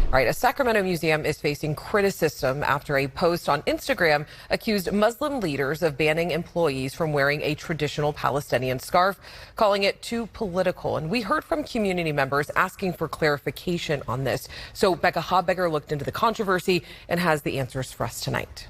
All right, a Sacramento museum is facing criticism after a post on Instagram accused Muslim leaders of banning employees from wearing a traditional Palestinian scarf, calling it too political. And we heard from community members asking for clarification on this. So Becca Habegger looked into the controversy and has the answers for us tonight.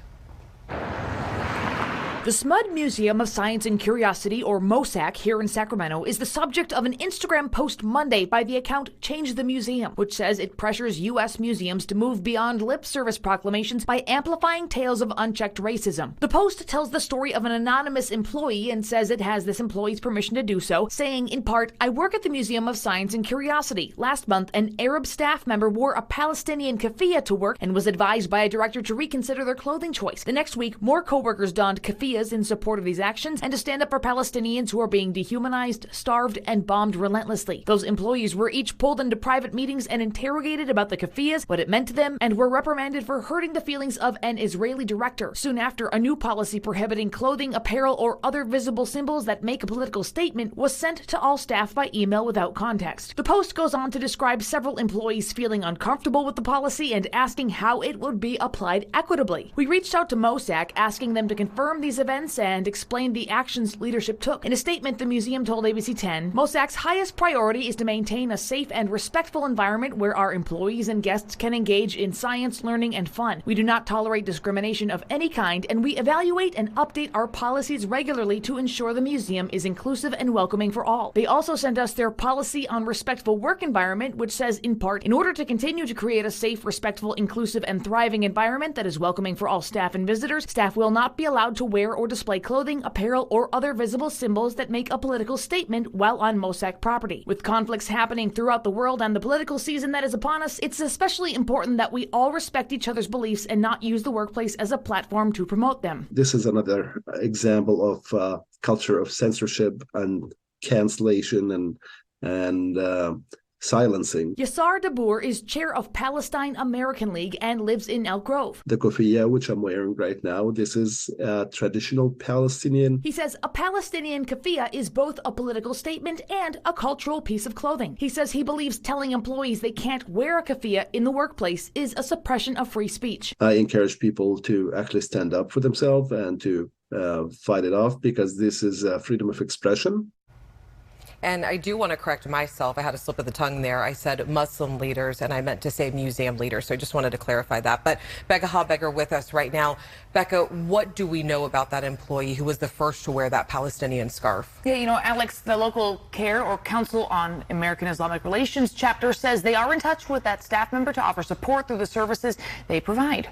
The SMUD Museum of Science and Curiosity, or MOSAC, here in Sacramento, is the subject of an Instagram post Monday by the account Change the Museum, which says it pressures U.S. museums to move beyond lip service proclamations by amplifying tales of unchecked racism. The post tells the story of an anonymous employee and says it has this employee's permission to do so, saying, in part, "I work at the Museum of Science and Curiosity. Last month, an Arab staff member wore a Palestinian keffiyeh to work and was advised by a director to reconsider their clothing choice. The next week, more coworkers donned keffiyehs in support of these actions and to stand up for Palestinians who are being dehumanized, starved, and bombed relentlessly. Those employees were each pulled into private meetings and interrogated about the keffiyehs, what it meant to them, and were reprimanded for hurting the feelings of an Israeli director. Soon after, a new policy prohibiting clothing, apparel, or other visible symbols that make a political statement was sent to all staff by email without context." The post goes on to describe several employees feeling uncomfortable with the policy and asking how it would be applied equitably. We reached out to MOSAC asking them to confirm these events and explained the actions leadership took. In a statement, the museum told ABC 10, "MOSAC's highest priority is to maintain a safe and respectful environment where our employees and guests can engage in science, learning, and fun. We do not tolerate discrimination of any kind, and we evaluate and update our policies regularly to ensure the museum is inclusive and welcoming for all." They also sent us their policy on respectful work environment, which says, in part, "In order to continue to create a safe, respectful, inclusive, and thriving environment that is welcoming for all staff and visitors, staff will not be allowed to wear or display clothing, apparel, or other visible symbols that make a political statement while on MOSAC property. With conflicts happening throughout the world and the political season that is upon us, it's especially important that we all respect each other's beliefs and not use the workplace as a platform to promote them." This is another example of culture of censorship and cancellation and silencing. Yassar Dabour is chair of Palestine American League and lives in Elk Grove. The keffiyeh, which I'm wearing right now, this is traditional Palestinian. He says a Palestinian keffiyeh is both a political statement and a cultural piece of clothing. He says he believes telling employees they can't wear a keffiyeh in the workplace is a suppression of free speech. I encourage people to actually stand up for themselves and to fight it off, because this is freedom of expression. And I do want to correct myself. I had a slip of the tongue there. I said Muslim leaders, and I meant to say museum leaders. So I just wanted to clarify that. But Becca Habegger with us right now. Becca, what do we know about that employee who was the first to wear that Palestinian scarf? Yeah, Alex, the local CAIR, or Council on American Islamic Relations chapter, says they are in touch with that staff member to offer support through the services they provide.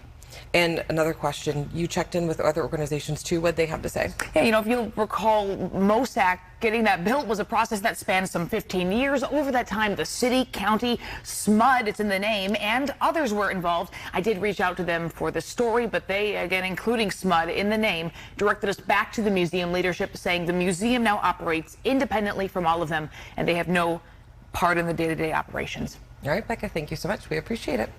And another question, you checked in with other organizations too. What they have to say? Yeah, if you'll recall, MOSAC getting that built was a process that spanned some 15 years. Over that time, the city, county, SMUD, it's in the name, and others were involved. I did reach out to them for the story, but they, again, including SMUD in the name, directed us back to the museum leadership, saying the museum now operates independently from all of them, and they have no part in the day-to-day operations. All right, Becca, thank you so much. We appreciate it.